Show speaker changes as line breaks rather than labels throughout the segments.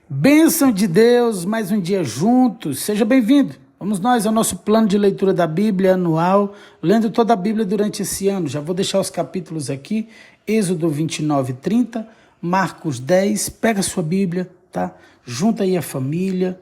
Bênção de Deus, mais um dia juntos, seja bem-vindo. Vamos nós ao nosso plano de leitura da Bíblia anual, lendo toda a Bíblia durante esse ano. Já vou deixar os capítulos aqui, Êxodo 29 e 30, Marcos 10, pega a sua Bíblia, tá? Junta aí a família,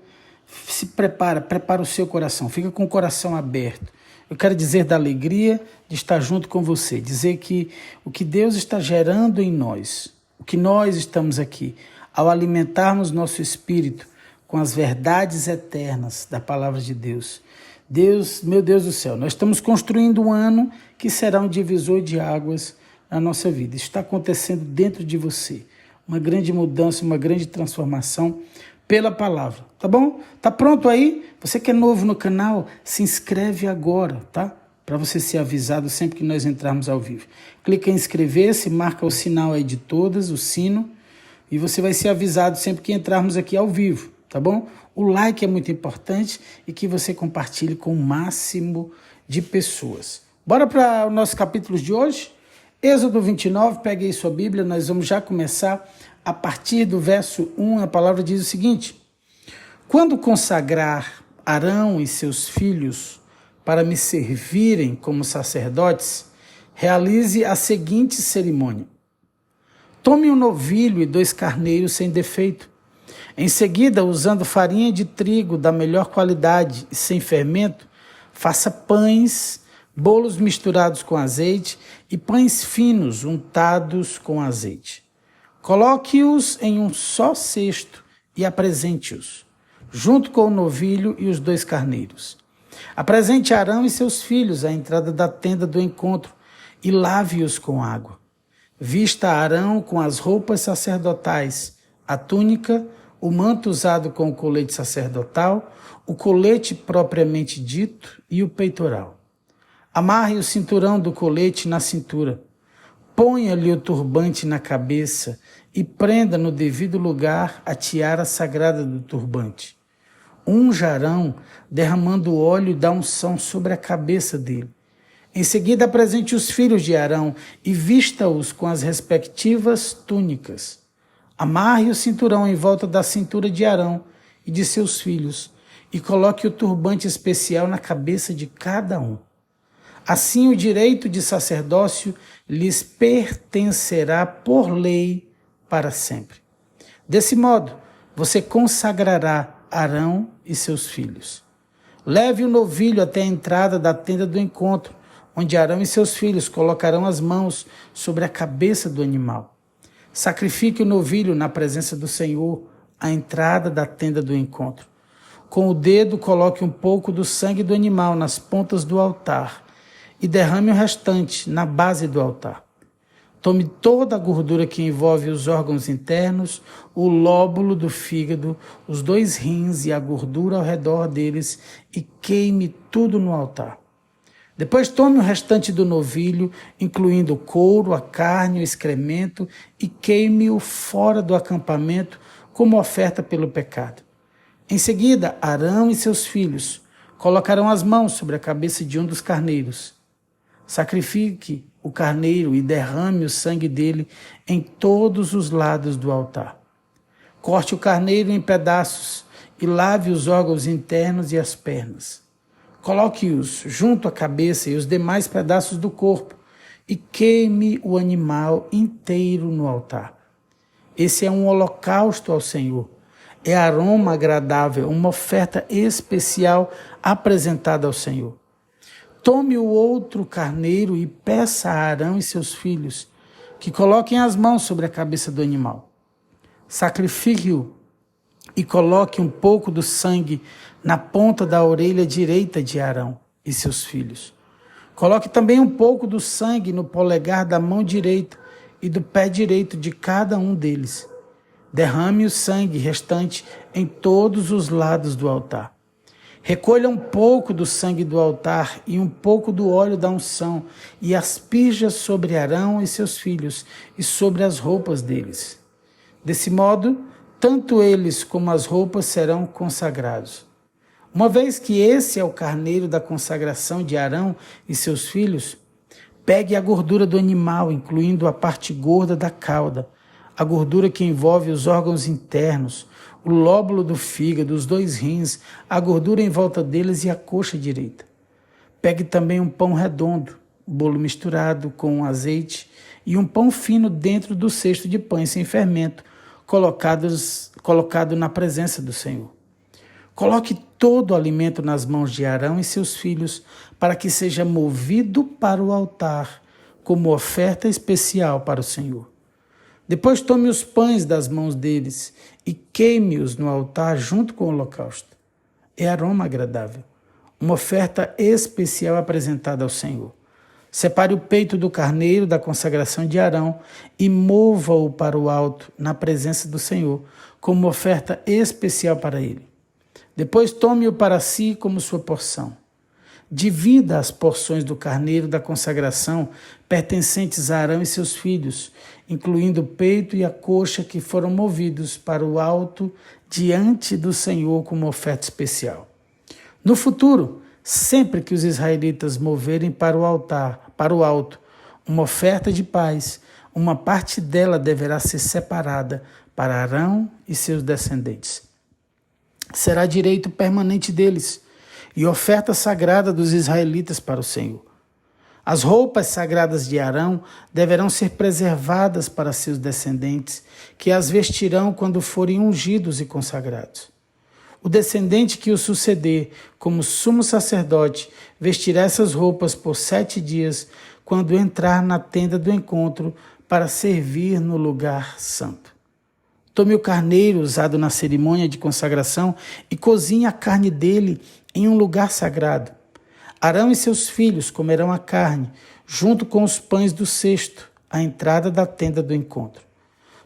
se prepara o seu coração, fica com o coração aberto. Eu quero dizer da alegria de estar junto com você, dizer que o que Deus está gerando em nós, o que nós estamos aqui, ao alimentarmos nosso espírito com as verdades eternas da palavra de Deus. Deus, meu Deus do céu, nós estamos construindo um ano que será um divisor de águas na nossa vida. Isso está acontecendo dentro de você. Uma grande mudança, uma grande transformação pela palavra, tá bom? Tá pronto aí? Você que é novo no canal, se inscreve agora, tá? Para você ser avisado sempre que nós entrarmos ao vivo. Clica em inscrever-se, marca o sinal aí de todas, o sino, e você vai ser avisado sempre que entrarmos aqui ao vivo, tá bom? O like é muito importante e que você compartilhe com o máximo de pessoas. Bora para os nossos capítulos de hoje? Êxodo 29, pegue aí sua Bíblia, nós vamos já começar a partir do verso 1, a palavra diz o seguinte: quando consagrar Arão e seus filhos para me servirem como sacerdotes, realize a seguinte cerimônia. Tome um novilho e 2 carneiros sem defeito. Em seguida, usando farinha de trigo da melhor qualidade e sem fermento, faça pães, bolos misturados com azeite e pães finos untados com azeite. Coloque-os em um só cesto e apresente-os, junto com o novilho e os 2 carneiros. Apresente Arão e seus filhos à entrada da tenda do encontro e lave-os com água. Vista Arão com as roupas sacerdotais, a túnica, o manto usado com o colete sacerdotal, o colete propriamente dito e o peitoral. Amarre o cinturão do colete na cintura. Ponha-lhe o turbante na cabeça e prenda no devido lugar a tiara sagrada do turbante. Unja Arão, derramando o óleo da unção sobre a cabeça dele. Em seguida, apresente os filhos de Arão e vista-os com as respectivas túnicas. Amarre o cinturão em volta da cintura de Arão e de seus filhos e coloque o turbante especial na cabeça de cada um. Assim, o direito de sacerdócio lhes pertencerá por lei para sempre. Desse modo, você consagrará Arão e seus filhos. Leve o novilho até a entrada da tenda do encontro, onde Arão e seus filhos colocarão as mãos sobre a cabeça do animal. Sacrifique o novilho na presença do Senhor, à entrada da tenda do encontro. Com o dedo, coloque um pouco do sangue do animal nas pontas do altar e derrame o restante na base do altar. Tome toda a gordura que envolve os órgãos internos, o lóbulo do fígado, os 2 rins e a gordura ao redor deles e queime tudo no altar. Depois tome o restante do novilho, incluindo o couro, a carne, o excremento, e queime-o fora do acampamento como oferta pelo pecado. Em seguida, Arão e seus filhos colocarão as mãos sobre a cabeça de um dos carneiros. Sacrifique o carneiro e derrame o sangue dele em todos os lados do altar. Corte o carneiro em pedaços e lave os órgãos internos e as pernas. Coloque-os junto à cabeça e os demais pedaços do corpo e queime o animal inteiro no altar. Esse é um holocausto ao Senhor. É aroma agradável, uma oferta especial apresentada ao Senhor. Tome o outro carneiro e peça a Arão e seus filhos que coloquem as mãos sobre a cabeça do animal. Sacrifique-o e coloque um pouco do sangue na ponta da orelha direita de Arão e seus filhos. Coloque também um pouco do sangue no polegar da mão direita e do pé direito de cada um deles. Derrame o sangue restante em todos os lados do altar. Recolha um pouco do sangue do altar e um pouco do óleo da unção e asperja sobre Arão e seus filhos e sobre as roupas deles. Desse modo, tanto eles como as roupas serão consagrados. Uma vez que esse é o carneiro da consagração de Arão e seus filhos, pegue a gordura do animal, incluindo a parte gorda da cauda, a gordura que envolve os órgãos internos, o lóbulo do fígado, os 2 rins, a gordura em volta deles e a coxa direita. Pegue também um pão redondo, bolo misturado com azeite e um pão fino dentro do cesto de pães sem fermento, colocado na presença do Senhor. Coloque todo o alimento nas mãos de Arão e seus filhos, para que seja movido para o altar, como oferta especial para o Senhor. Depois tome os pães das mãos deles e queime-os no altar junto com o holocausto. É aroma agradável, uma oferta especial apresentada ao Senhor. Separe o peito do carneiro da consagração de Arão e mova-o para o alto, na presença do Senhor, como oferta especial para ele. Depois tome-o para si como sua porção. Divida as porções do carneiro da consagração pertencentes a Arão e seus filhos, incluindo o peito e a coxa que foram movidos para o alto diante do Senhor como oferta especial. No futuro, sempre que os israelitas moverem para o altar, para o alto, uma oferta de paz, uma parte dela deverá ser separada para Arão e seus descendentes. Será direito permanente deles e oferta sagrada dos israelitas para o Senhor. As roupas sagradas de Arão deverão ser preservadas para seus descendentes, que as vestirão quando forem ungidos e consagrados. O descendente que o suceder como sumo sacerdote vestirá essas roupas por 7 dias, quando entrar na tenda do encontro para servir no lugar santo. Tome o carneiro usado na cerimônia de consagração e cozinhe a carne dele em um lugar sagrado. Arão e seus filhos comerão a carne, junto com os pães do cesto, à entrada da tenda do encontro.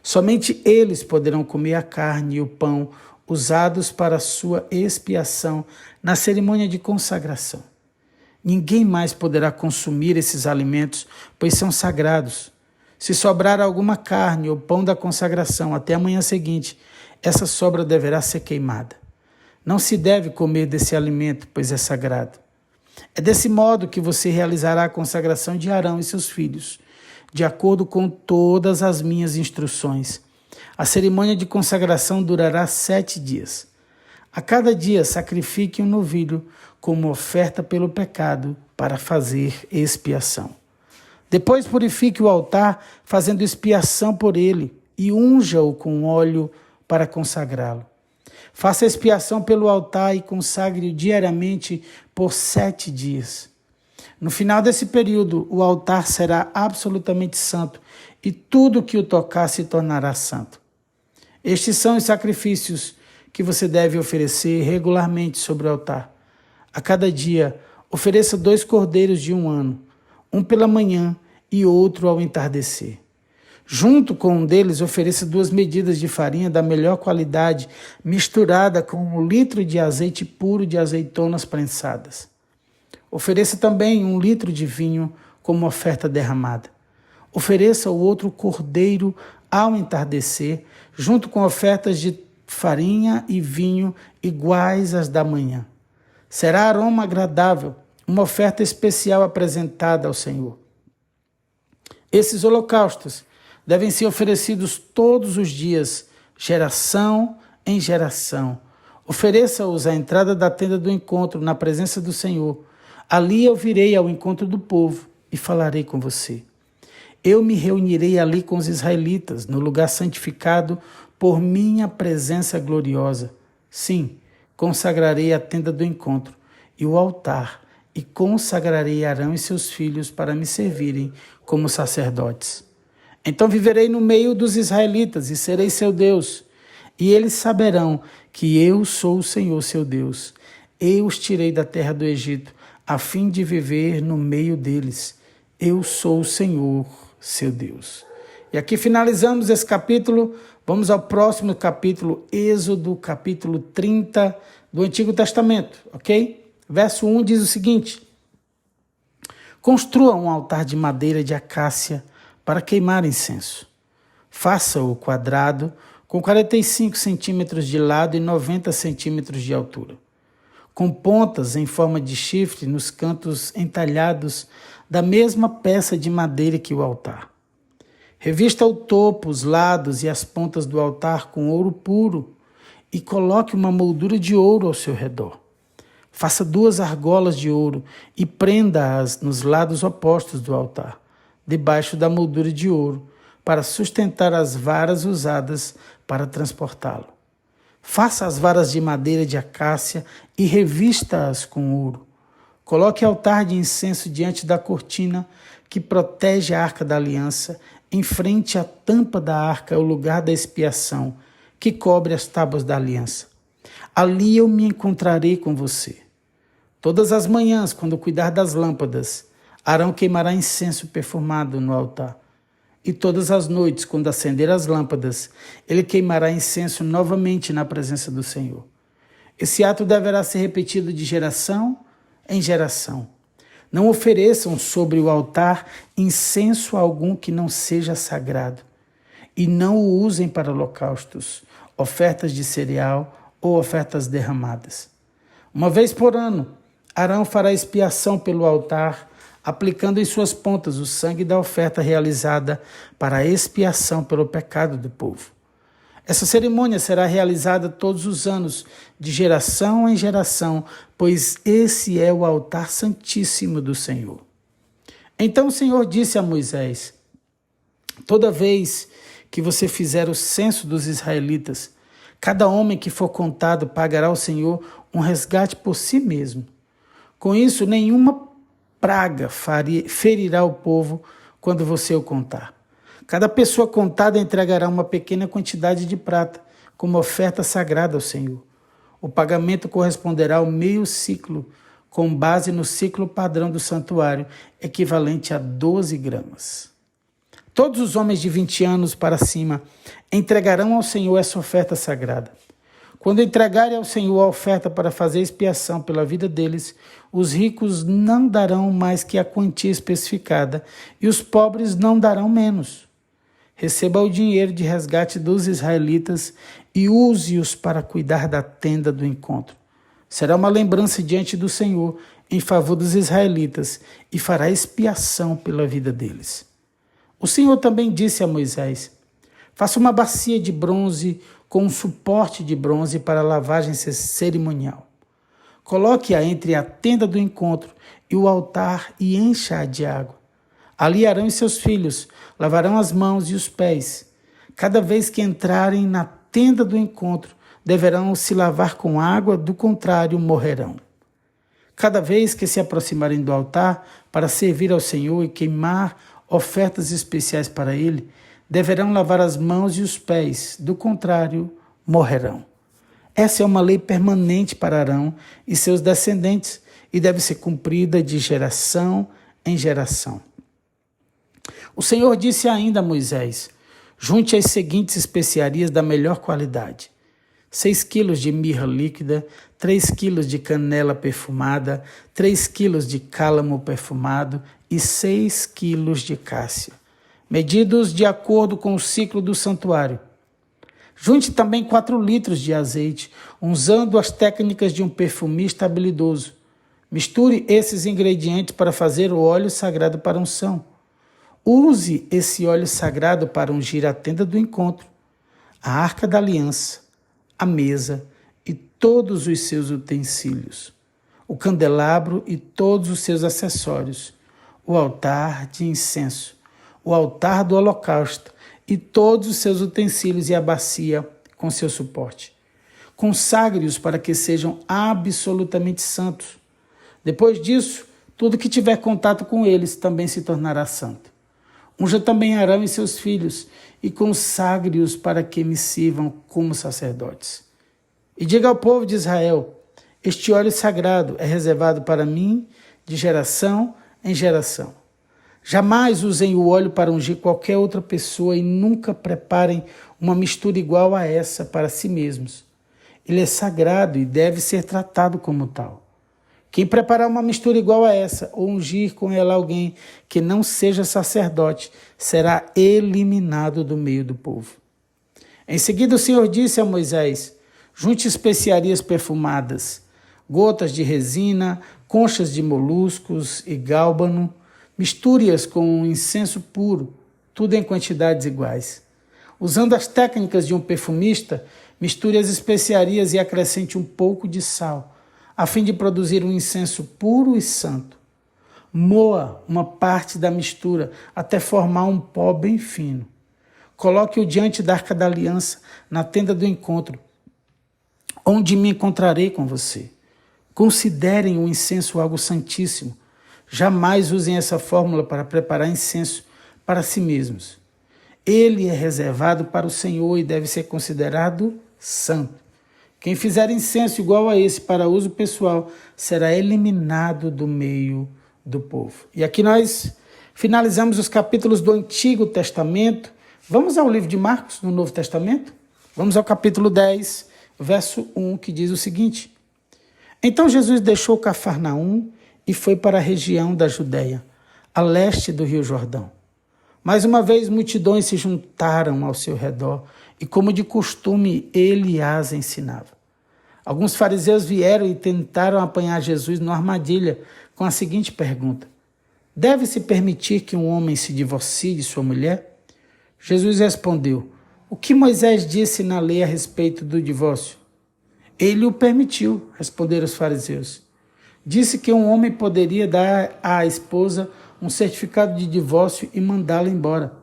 Somente eles poderão comer a carne e o pão usados para sua expiação na cerimônia de consagração. Ninguém mais poderá consumir esses alimentos, pois são sagrados. Se sobrar alguma carne ou pão da consagração até a manhã seguinte, essa sobra deverá ser queimada. Não se deve comer desse alimento, pois é sagrado. É desse modo que você realizará a consagração de Arão e seus filhos, de acordo com todas as minhas instruções. A cerimônia de consagração durará 7 dias. A cada dia sacrifique um novilho como oferta pelo pecado para fazer expiação. Depois purifique o altar, fazendo expiação por ele, e unja-o com óleo para consagrá-lo. Faça expiação pelo altar e consagre-o diariamente por 7 dias. No final desse período, o altar será absolutamente santo, e tudo que o tocar se tornará santo. Estes são os sacrifícios que você deve oferecer regularmente sobre o altar. A cada dia, ofereça 2 cordeiros de 1 ano, um pela manhã e outro ao entardecer. Junto com um deles, ofereça 2 medidas de farinha da melhor qualidade, misturada com 1 litro de azeite puro de azeitonas prensadas. Ofereça também 1 litro de vinho como oferta derramada. Ofereça o outro cordeiro ao entardecer, junto com ofertas de farinha e vinho iguais às da manhã. Será aroma agradável, uma oferta especial apresentada ao Senhor. Esses holocaustos devem ser oferecidos todos os dias, geração em geração. Ofereça-os à entrada da tenda do encontro, na presença do Senhor. Ali eu virei ao encontro do povo e falarei com você. Eu me reunirei ali com os israelitas, no lugar santificado por minha presença gloriosa. Sim, consagrarei a tenda do encontro e o altar, e consagrarei Arão e seus filhos para me servirem como sacerdotes. Então viverei no meio dos israelitas e serei seu Deus, e eles saberão que eu sou o Senhor seu Deus. Eu os tirei da terra do Egito, a fim de viver no meio deles. Eu sou o Senhor seu Deus. E aqui finalizamos esse capítulo. Vamos ao próximo capítulo, Êxodo, capítulo 30 do Antigo Testamento, ok? Verso 1 diz o seguinte: construa um altar de madeira de acácia para queimar incenso. Faça-o quadrado, com 45 centímetros de lado e 90 centímetros de altura, com pontas em forma de chifre nos cantos entalhados da mesma peça de madeira que o altar. Revista o topo, os lados e as pontas do altar com ouro puro e coloque uma moldura de ouro ao seu redor. Faça 2 argolas de ouro e prenda-as nos lados opostos do altar, debaixo da moldura de ouro, para sustentar as varas usadas para transportá-lo. Faça as varas de madeira de acácia e revista-as com ouro. Coloque altar de incenso diante da cortina que protege a arca da aliança, em frente à tampa da arca, o lugar da expiação, que cobre as tábuas da aliança. Ali eu me encontrarei com você. Todas as manhãs, quando cuidar das lâmpadas, Arão queimará incenso perfumado no altar. E todas as noites, quando acender as lâmpadas, ele queimará incenso novamente na presença do Senhor. Esse ato deverá ser repetido de geração em geração. Não ofereçam sobre o altar incenso algum que não seja sagrado, e não o usem para holocaustos, ofertas de cereal ou ofertas derramadas. Uma vez por ano, Arão fará expiação pelo altar, aplicando em suas pontas o sangue da oferta realizada para a expiação pelo pecado do povo. Essa cerimônia será realizada todos os anos, de geração em geração, pois esse é o altar santíssimo do Senhor. Então o Senhor disse a Moisés: toda vez que você fizer o censo dos israelitas, cada homem que for contado pagará ao Senhor um resgate por si mesmo. Com isso, nenhuma praga ferirá o povo quando você o contar. Cada pessoa contada entregará uma pequena quantidade de prata como oferta sagrada ao Senhor. O pagamento corresponderá ao meio ciclo, com base no ciclo padrão do santuário, equivalente a 12 gramas. Todos os homens de 20 anos para cima entregarão ao Senhor essa oferta sagrada. Quando entregarem ao Senhor a oferta para fazer expiação pela vida deles, os ricos não darão mais que a quantia especificada e os pobres não darão menos. Receba o dinheiro de resgate dos israelitas e use-os para cuidar da tenda do encontro. Será uma lembrança diante do Senhor em favor dos israelitas e fará expiação pela vida deles. O Senhor também disse a Moisés: faça uma bacia de bronze com um suporte de bronze para lavagem cerimonial. Coloque-a entre a tenda do encontro e o altar e encha-a de água. Ali Arão e seus filhos lavarão as mãos e os pés. Cada vez que entrarem na tenda do encontro, deverão se lavar com água, do contrário, morrerão. Cada vez que se aproximarem do altar para servir ao Senhor e queimar ofertas especiais para Ele, deverão lavar as mãos e os pés, do contrário, morrerão. Essa é uma lei permanente para Arão e seus descendentes e deve ser cumprida de geração em geração. O Senhor disse ainda a Moisés: junte as seguintes especiarias da melhor qualidade: 6 quilos de mirra líquida, 3 quilos de canela perfumada, 3 quilos de cálamo perfumado e 6 quilos de cássia, medidos de acordo com o ciclo do santuário. Junte também 4 litros de azeite, usando as técnicas de um perfumista habilidoso. Misture esses ingredientes para fazer o óleo sagrado para unção. Use esse óleo sagrado para ungir a tenda do encontro, a arca da aliança, a mesa e todos os seus utensílios, o candelabro e todos os seus acessórios, o altar de incenso, o altar do holocausto e todos os seus utensílios e a bacia com seu suporte. Consagre-os para que sejam absolutamente santos. Depois disso, tudo que tiver contato com eles também se tornará santo. Unja também Arão e seus filhos e consagre-os para que me sirvam como sacerdotes. E diga ao povo de Israel: este óleo sagrado é reservado para mim de geração em geração. Jamais usem o óleo para ungir qualquer outra pessoa e nunca preparem uma mistura igual a essa para si mesmos. Ele é sagrado e deve ser tratado como tal. Quem preparar uma mistura igual a essa ou ungir com ela alguém que não seja sacerdote será eliminado do meio do povo. Em seguida o Senhor disse a Moisés: junte especiarias perfumadas, gotas de resina, conchas de moluscos e gálbano, misture-as com um incenso puro, tudo em quantidades iguais. Usando as técnicas de um perfumista, Misture as especiarias e acrescente um pouco de sal, a fim de produzir um incenso puro e santo. Moa uma parte da mistura até formar um pó bem fino. Coloque-o diante da Arca da Aliança, na tenda do encontro, onde me encontrarei com você. Considerem o incenso algo santíssimo. Jamais usem essa fórmula para preparar incenso para si mesmos. Ele é reservado para o Senhor e deve ser considerado santo. Quem fizer incenso igual a esse para uso pessoal será eliminado do meio do povo. E aqui nós finalizamos os capítulos do Antigo Testamento. Vamos ao livro de Marcos, no Novo Testamento? Vamos ao capítulo 10, verso 1, que diz o seguinte: Então Jesus deixou Cafarnaum e foi para a região da Judéia, a leste do Rio Jordão. Mais uma vez, multidões se juntaram ao seu redor e, como de costume, ele as ensinava. Alguns fariseus vieram e tentaram apanhar Jesus numa armadilha com a seguinte pergunta: Deve-se permitir que um homem se divorcie de sua mulher? Jesus respondeu: O que Moisés disse na lei a respeito do divórcio? Ele o permitiu, responderam os fariseus. Disse que um homem poderia dar à esposa um certificado de divórcio e mandá-la embora.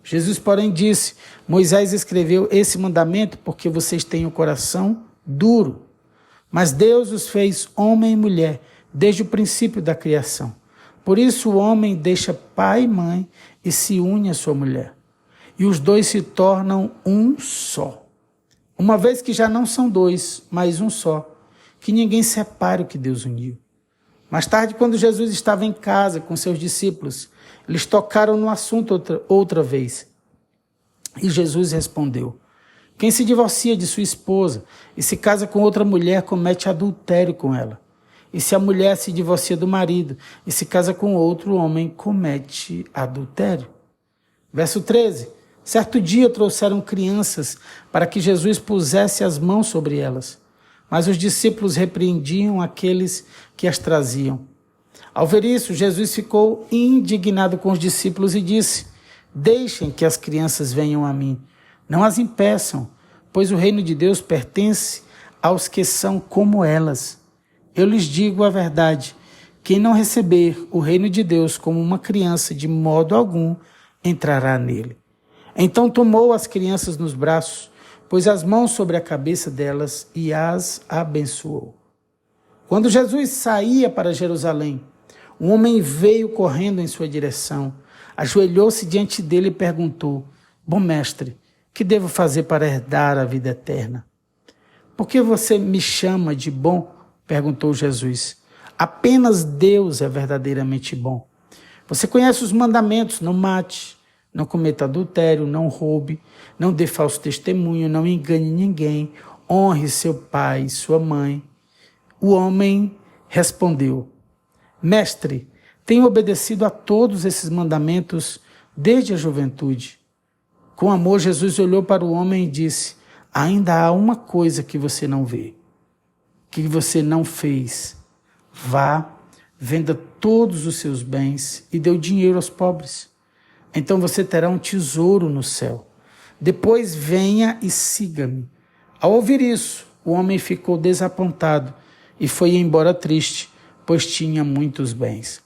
Jesus, porém, disse: Moisés escreveu esse mandamento porque vocês têm o coração duro. Mas Deus os fez homem e mulher desde o princípio da criação. Por isso o homem deixa pai e mãe e se une à sua mulher. E os dois se tornam um só. Uma vez que já não são dois, mas um só, que ninguém separe o que Deus uniu. Mais tarde, quando Jesus estava em casa com seus discípulos, eles tocaram no assunto outra vez. E Jesus respondeu: Quem se divorcia de sua esposa e se casa com outra mulher comete adultério com ela. E se a mulher se divorcia do marido e se casa com outro homem, comete adultério. Verso 13. Certo dia trouxeram crianças para que Jesus pusesse as mãos sobre elas. Mas os discípulos repreendiam aqueles que as traziam. Ao ver isso, Jesus ficou indignado com os discípulos e disse: Deixem que as crianças venham a mim. Não as impeçam, pois o reino de Deus pertence aos que são como elas. Eu lhes digo a verdade: quem não receber o reino de Deus como uma criança, de modo algum entrará nele. Então tomou as crianças nos braços, pôs as mãos sobre a cabeça delas e as abençoou. Quando Jesus saía para Jerusalém, um homem veio correndo em sua direção, ajoelhou-se diante dele e perguntou: Bom mestre, que devo fazer para herdar a vida eterna? Por que você me chama de bom? Perguntou Jesus. Apenas Deus é verdadeiramente bom. Você conhece os mandamentos: não mate, não cometa adultério, não roube, não dê falso testemunho, não engane ninguém, honre seu pai e sua mãe. O homem respondeu: Mestre, tenho obedecido a todos esses mandamentos desde a juventude. Com amor, Jesus olhou para o homem e disse: Ainda há uma coisa que você não vê, que você não fez. Vá, venda todos os seus bens e dê o dinheiro aos pobres. Então você terá um tesouro no céu. Depois venha e siga-me. Ao ouvir isso, o homem ficou desapontado e foi embora triste, pois tinha muitos bens.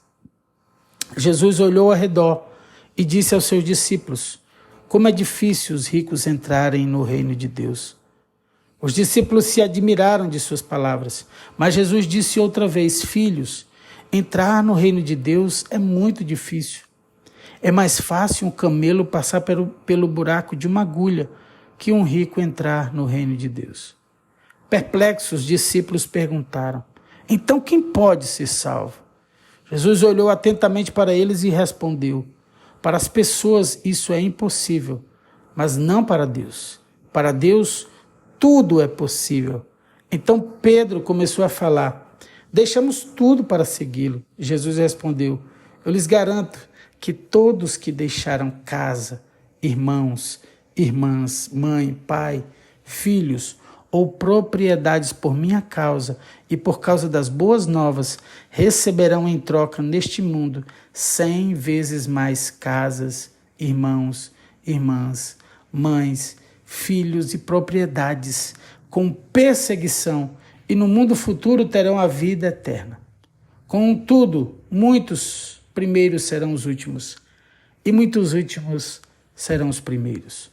Jesus olhou ao redor e disse aos seus discípulos: Como é difícil os ricos entrarem no reino de Deus. Os discípulos se admiraram de suas palavras, mas Jesus disse outra vez: Filhos, entrar no reino de Deus é muito difícil. É mais fácil um camelo passar pelo buraco de uma agulha que um rico entrar no reino de Deus. Perplexos, os discípulos perguntaram: Então quem pode ser salvo? Jesus olhou atentamente para eles e respondeu: Para as pessoas isso é impossível, mas não para Deus. Para Deus tudo é possível. Então Pedro começou a falar: Deixamos tudo para segui-lo. Jesus respondeu: Eu lhes garanto que todos que deixaram casa, irmãos, irmãs, mãe, pai, filhos ou propriedades por minha causa e por causa das boas novas, receberão em troca neste mundo 100 vezes mais casas, irmãos, irmãs, mães, filhos e propriedades, com perseguição, e no mundo futuro terão a vida eterna. Contudo, muitos primeiros serão os últimos, e muitos últimos serão os primeiros.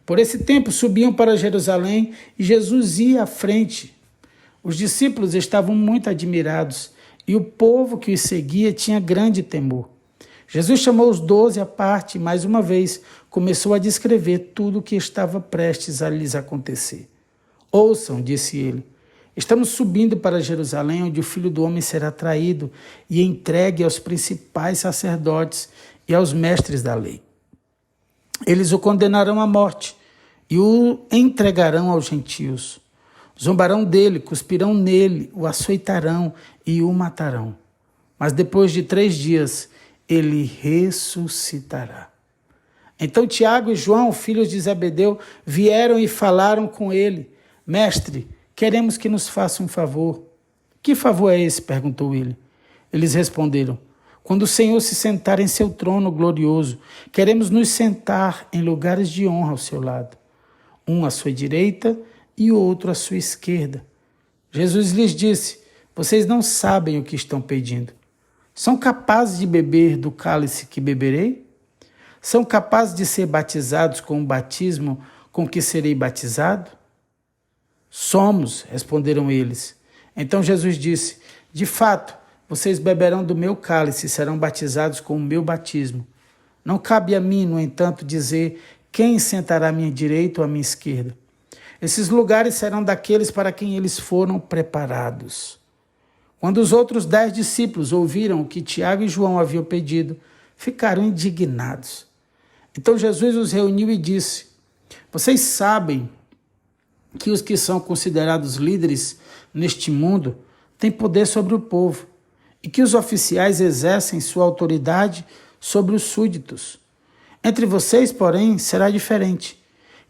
Por esse tempo subiam para Jerusalém e Jesus ia à frente. Os discípulos estavam muito admirados e o povo que os seguia tinha grande temor. Jesus chamou os 12 à parte e, mais uma vez, começou a descrever tudo o que estava prestes a lhes acontecer. Ouçam, disse ele, estamos subindo para Jerusalém, onde o Filho do Homem será traído e entregue aos principais sacerdotes e aos mestres da lei. Eles o condenarão à morte e o entregarão aos gentios. Zombarão dele, cuspirão nele, o açoitarão e o matarão. Mas depois de 3 dias, ele ressuscitará. Então Tiago e João, filhos de Zebedeu, vieram e falaram com ele. Mestre, queremos que nos faça um favor. Que favor é esse? Perguntou ele. Eles responderam. Quando o Senhor se sentar em seu trono glorioso, queremos nos sentar em lugares de honra ao seu lado. Um à sua direita e o outro à sua esquerda. Jesus lhes disse, vocês não sabem o que estão pedindo. São capazes de beber do cálice que beberei? São capazes de ser batizados com o batismo com que serei batizado? Somos, responderam eles. Então Jesus disse, de fato, vocês beberão do meu cálice e serão batizados com o meu batismo. Não cabe a mim, no entanto, dizer quem sentará à minha direita ou à minha esquerda. Esses lugares serão daqueles para quem eles foram preparados. Quando os outros 10 discípulos ouviram o que Tiago e João haviam pedido, ficaram indignados. Então Jesus os reuniu e disse, vocês sabem que os que são considerados líderes neste mundo têm poder sobre o povo e que os oficiais exercem sua autoridade sobre os súditos. Entre vocês, porém, será diferente.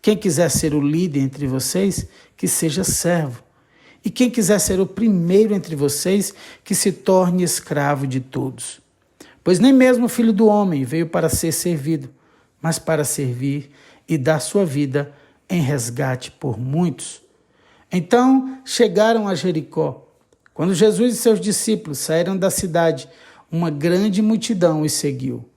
Quem quiser ser o líder entre vocês, que seja servo. E quem quiser ser o primeiro entre vocês, que se torne escravo de todos. Pois nem mesmo o Filho do Homem veio para ser servido, mas para servir e dar sua vida em resgate por muitos. Então chegaram a Jericó. Quando Jesus e seus discípulos saíram da cidade, uma grande multidão os seguiu.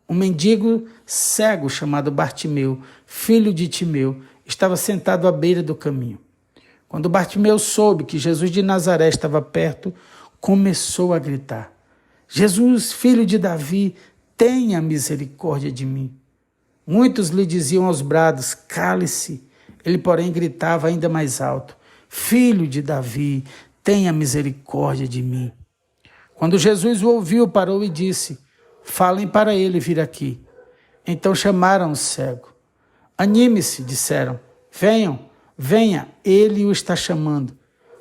Um mendigo cego chamado Bartimeu, filho de Timeu, estava sentado à beira do caminho. Quando Bartimeu soube que Jesus de Nazaré estava perto, começou a gritar, Jesus, filho de Davi, tenha misericórdia de mim. Muitos lhe diziam aos brados, cale-se. Ele, porém, gritava ainda mais alto, filho de Davi, tenha misericórdia de mim. Quando Jesus o ouviu, parou e disse, falem para ele vir aqui. Então chamaram o cego. Anime-se, disseram. Venha, ele o está chamando.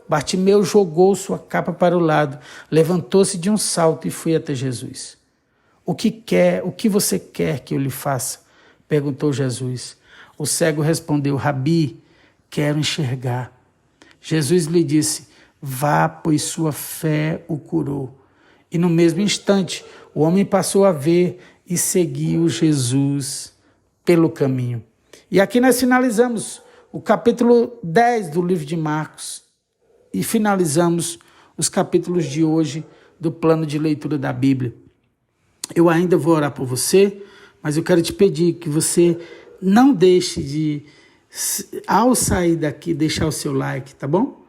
Bartimeu jogou sua capa para o lado, levantou-se de um salto e foi até Jesus. O que você quer que eu lhe faça? Perguntou Jesus. O cego respondeu, Rabi, quero enxergar. Jesus lhe disse, vá, pois sua fé o curou. E no mesmo instante, o homem passou a ver e seguiu Jesus pelo caminho. E aqui nós finalizamos o capítulo 10 do livro de Marcos e finalizamos os capítulos de hoje do plano de leitura da Bíblia. Eu ainda vou orar por você, mas eu quero te pedir que você não deixe de, ao sair daqui, deixar o seu like, tá bom?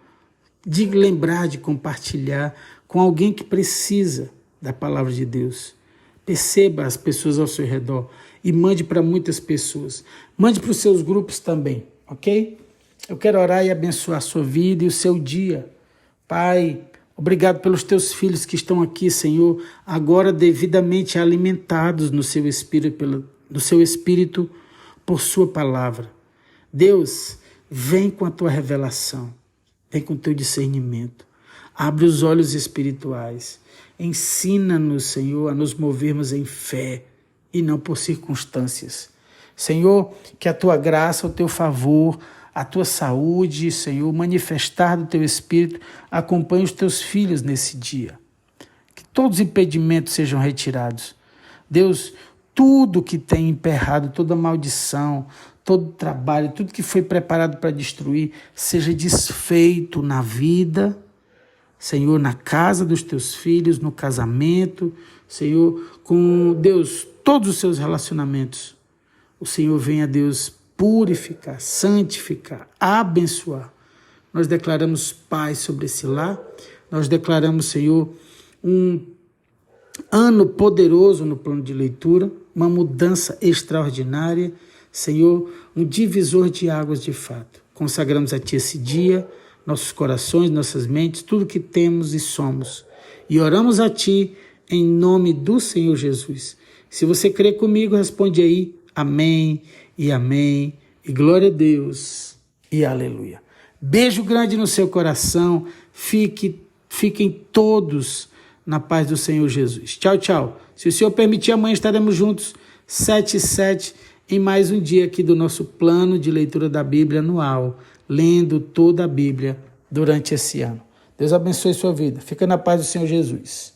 De lembrar de compartilhar com alguém que precisa da palavra de Deus. Perceba as pessoas ao seu redor e mande para muitas pessoas. Mande para os seus grupos também, ok? Eu quero orar e abençoar a sua vida e o seu dia. Pai, obrigado pelos teus filhos que estão aqui, Senhor, agora devidamente alimentados no seu espírito por sua palavra. Deus, vem com a tua revelação, vem com o teu discernimento. Abre os olhos espirituais. Ensina-nos, Senhor, a nos movermos em fé e não por circunstâncias. Senhor, que a tua graça, o teu favor, a tua saúde, Senhor, manifestar do teu Espírito, acompanhe os teus filhos nesse dia. Que todos os impedimentos sejam retirados. Deus, tudo que tem emperrado, toda maldição, todo trabalho, tudo que foi preparado para destruir, seja desfeito na vida, Senhor, na casa dos teus filhos, no casamento, Senhor, com Deus, todos os seus relacionamentos. O Senhor venha, Deus, purificar, santificar, abençoar. Nós declaramos paz sobre esse lar, nós declaramos, Senhor, um ano poderoso no plano de leitura, uma mudança extraordinária, Senhor, um divisor de águas de fato. Consagramos a Ti esse dia, nossos corações, nossas mentes, tudo que temos e somos. E oramos a Ti em nome do Senhor Jesus. Se você crê comigo, responde aí, amém e amém, e glória a Deus e aleluia. Beijo grande no seu coração, fiquem todos na paz do Senhor Jesus. Tchau, tchau. Se o Senhor permitir, amanhã estaremos juntos, 7h07, em mais um dia aqui do nosso plano de leitura da Bíblia anual, lendo toda a Bíblia durante esse ano. Deus abençoe sua vida. Fica na paz do Senhor Jesus.